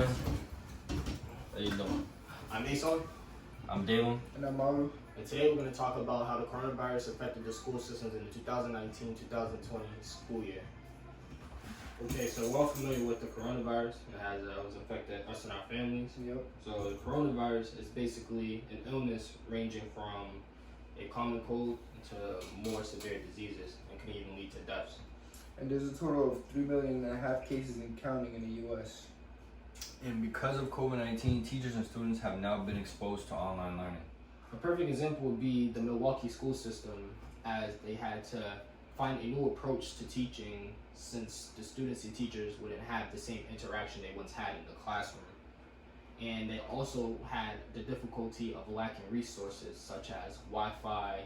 man. How you doing? I'm Mason, I'm Dalen. And I'm Malu. and today we're going to talk about how the coronavirus affected the school systems in the 2019-2020 school year. Okay, so we're all familiar with the coronavirus. It has affected us and our families. Yep. So the coronavirus is basically an illness ranging from a common cold to more severe diseases and can even lead to deaths. And there's a total of 3.5 million cases and counting in the U.S. And because of COVID-19, teachers and students have now been exposed to online learning. A perfect example would be the Milwaukee school system, as they had to find a new approach to teaching since the students and teachers wouldn't have the same interaction they once had in the classroom. And they also had the difficulty of lacking resources such as Wi-Fi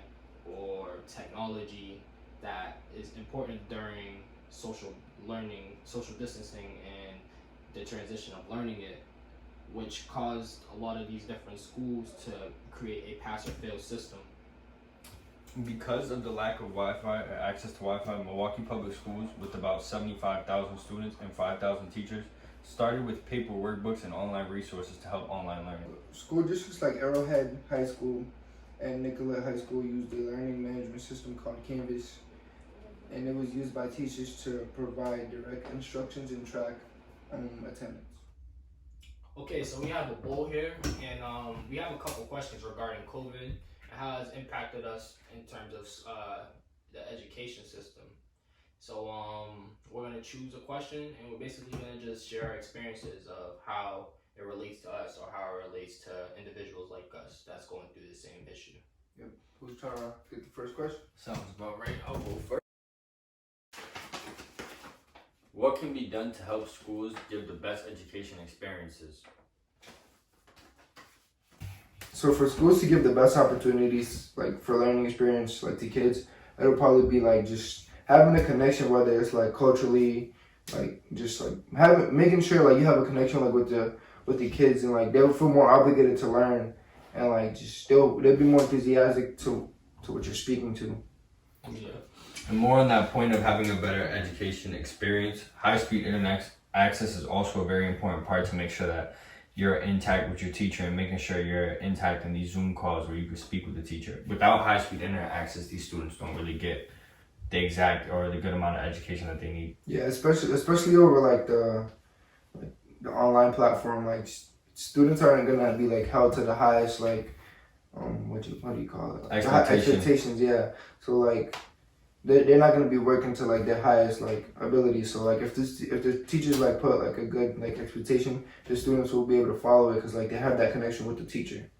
or technology that is important during social learning, social distancing, and the transition of learning it, which caused a lot of these different schools to create a pass or fail system. Because of the lack of Wi-Fi or access to Wi-Fi, Milwaukee Public Schools, with about 75,000 students and 5,000 teachers, started with paper workbooks and online resources to help online learning. School districts like Arrowhead High School and Nicollet High School used a learning management system called Canvas, and it was used by teachers to provide direct instructions and track attendance. Okay, so we have a bowl here, and we have a couple questions regarding COVID and how it's impacted us in terms of the education system. So we're gonna choose a question, and we're basically gonna just share our experiences of how it relates to us or how it relates to individuals like us that's going through the same issue. Yep. Who's trying to get the first question? Sounds about right. I'll go first. What can be done to help schools give the best education experiences? So for schools to give the best opportunities, like for learning experience, like to kids, it'll probably be like just having a connection, whether it's like culturally, like just like making sure like you have a connection like with the kids, and like they'll feel more obligated to learn, and like just they'll be more enthusiastic to what you're speaking to. Yeah. And more on that point of having a better education experience, high-speed internet access is also a very important part to make sure that you're intact with your teacher and making sure you're intact in these Zoom calls where you can speak with the teacher. Without high-speed internet access, these students don't really get the exact or the good amount of education that they need. Yeah, especially over like the online platform. Like students aren't gonna be like held to the highest like what do you call it? Like, expectations. Yeah. So like they're not gonna be working to like their highest like ability. So like if the teachers like put like a good like expectation, the students will be able to follow it because like they have that connection with the teacher.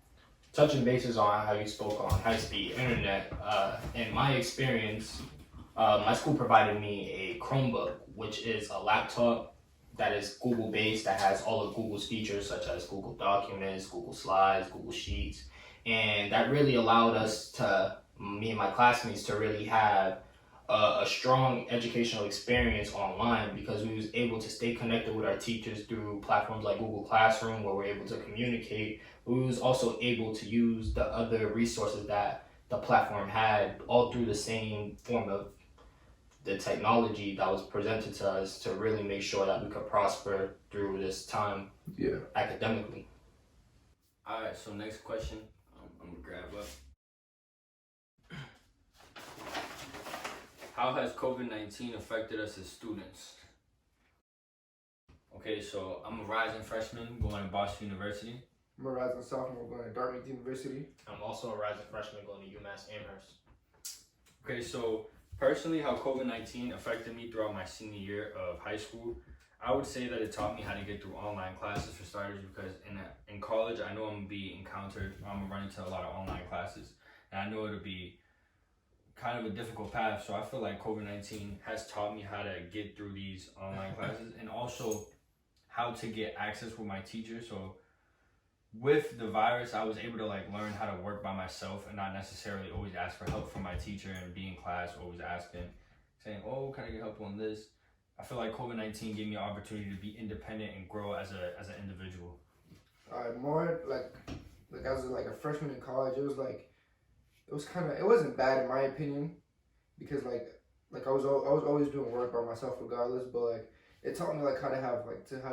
Touching bases on how you spoke on high-speed internet, in my experience, my school provided me a Chromebook, which is a laptop that is Google-based, that has all of Google's features such as Google Documents, Google Slides, Google Sheets, and that really allowed me and my classmates to really have a strong educational experience online, because we was able to stay connected with our teachers through platforms like Google Classroom, where we're able to communicate. We was also able to use the other resources that the platform had, all through the same form of the technology that was presented to us, to really make sure that we could prosper through this time academically. All right, so next question, I'm gonna grab up. How has COVID-19 affected us as students? Okay, so I'm a rising freshman going to Boston University. I'm a rising sophomore going to Dartmouth University. I'm also a rising freshman going to UMass Amherst. Okay, so personally, how COVID-19 affected me throughout my senior year of high school, I would say that it taught me how to get through online classes for starters, because in college, I know I'm gonna run into a lot of online classes, and I know it'll be kind of a difficult path. So I feel like COVID-19 has taught me how to get through these online classes, and also how to get access with my teacher. So with the virus, I was able to like learn how to work by myself and not necessarily always ask for help from my teacher, and be in class always saying, oh, can I get help on this? I feel like COVID-19 gave me an opportunity to be independent and grow as an individual. More like as a freshman in college, it wasn't bad in my opinion, because like I was always doing work by myself regardless, but like it taught me like how to have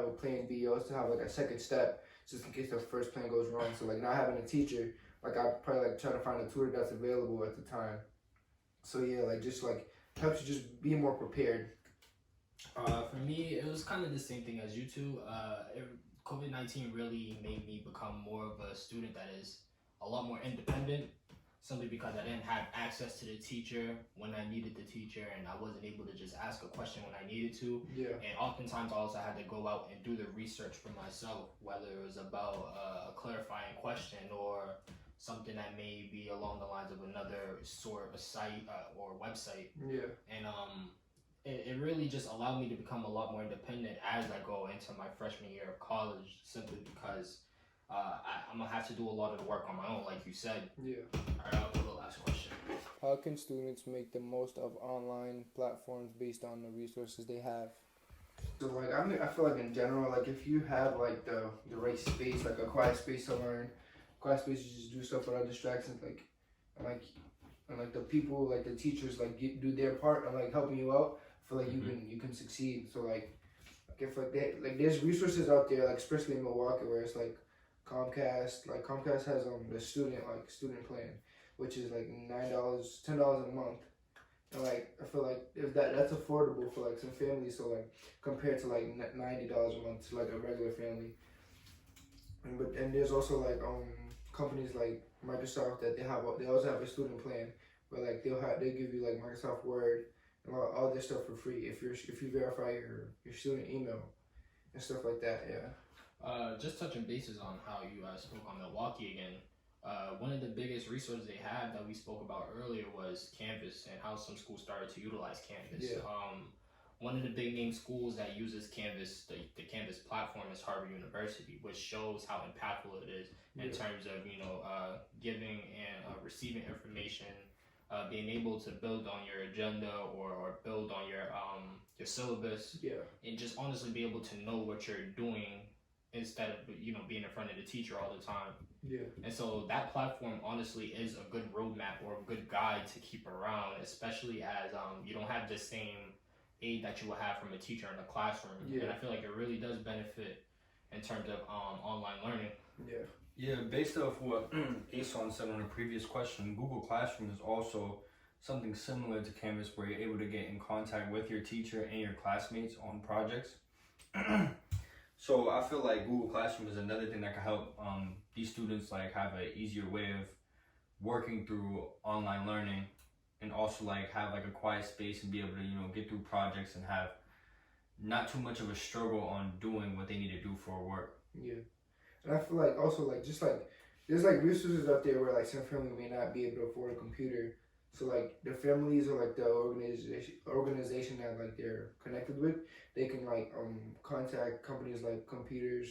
a plan B, also to have like a second step just in case the first plan goes wrong. So like not having a teacher, like I probably like try to find a tutor that's available at the time. So yeah, like just like helps you just be more prepared. For me, it was kind of the same thing as you two. COVID-19 really made me become more of a student that is a lot more independent, simply because I didn't have access to the teacher when I needed the teacher, and I wasn't able to just ask a question when I needed to. Yeah. And oftentimes I also had to go out and do the research for myself, whether it was about a clarifying question or something that may be along the lines of another sort of site or website. Yeah. And it really just allowed me to become a lot more independent as I go into my freshman year of college, simply because I'm gonna have to do a lot of the work on my own, like you said. Yeah. All right, I'll go to the last question. How can students make the most of online platforms based on the resources they have? So like I feel like in general, like if you have like the right space, like a quiet space to learn, quiet space to just do stuff without distractions, and like the people, like the teachers, like do their part and like helping you out, I feel like you can succeed. So like if like there's resources out there, like especially in Milwaukee, where it's like Comcast has the student plan, which is like $10 a month, and like I feel like if that's affordable for like some families, so like compared to like $90 a month to like a regular family. And there's also like companies like Microsoft that they also have a student plan where like they give you like Microsoft Word and all this stuff for free if you verify your student email and stuff like that. Yeah. Just touching bases on how you spoke on Milwaukee again. One of the biggest resources they had that we spoke about earlier was Canvas, and how some schools started to utilize Canvas. Yeah. One of the big name schools that uses Canvas, the Canvas platform, is Harvard University, which shows how impactful it is in terms of giving and receiving information, being able to build on your agenda or build on your syllabus, and just honestly be able to know what you're doing instead of being in front of the teacher all the time. Yeah. And so that platform honestly is a good roadmap or a good guide to keep around, especially as you don't have the same aid that you will have from a teacher in the classroom. Yeah. And I feel like it really does benefit in terms of online learning. Yeah. Yeah, based off what Ason said on a previous question, Google Classroom is also something similar to Canvas, where you're able to get in contact with your teacher and your classmates on projects. So I feel like Google Classroom is another thing that can help these students like have an easier way of working through online learning, and also like have like a quiet space and be able to get through projects and have not too much of a struggle on doing what they need to do for work. Yeah. And I feel like also like just like there's like resources out there where like some family may not be able to afford a computer. So like the families or like the organization that like they're connected with, they can like contact companies like Computers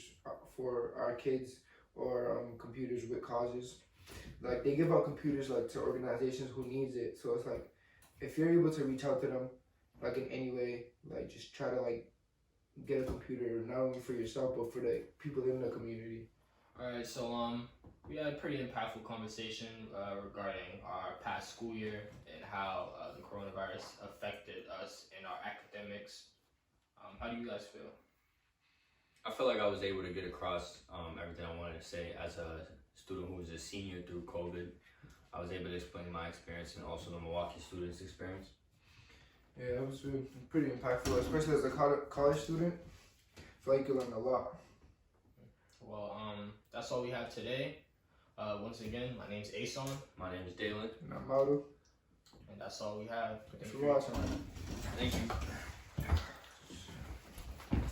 for Our Kids or Computers with Causes. Like they give out computers like to organizations who needs it. So it's like if you're able to reach out to them like in any way, like just try to like get a computer not only for yourself but for the people in the community. All right, so we had a pretty impactful conversation regarding our past school year and how the coronavirus affected us in our academics. How do you guys feel? I feel like I was able to get across everything I wanted to say as a student who was a senior through COVID. I was able to explain my experience and also the Milwaukee students' experience. Yeah, it was pretty impactful, especially as a college student. I feel like you learned a lot. Well, that's all we have today. Once again, my name's Ason. My name is Dalen. And I'm Mauro. And that's all we have. Thanks for watching. Thank you.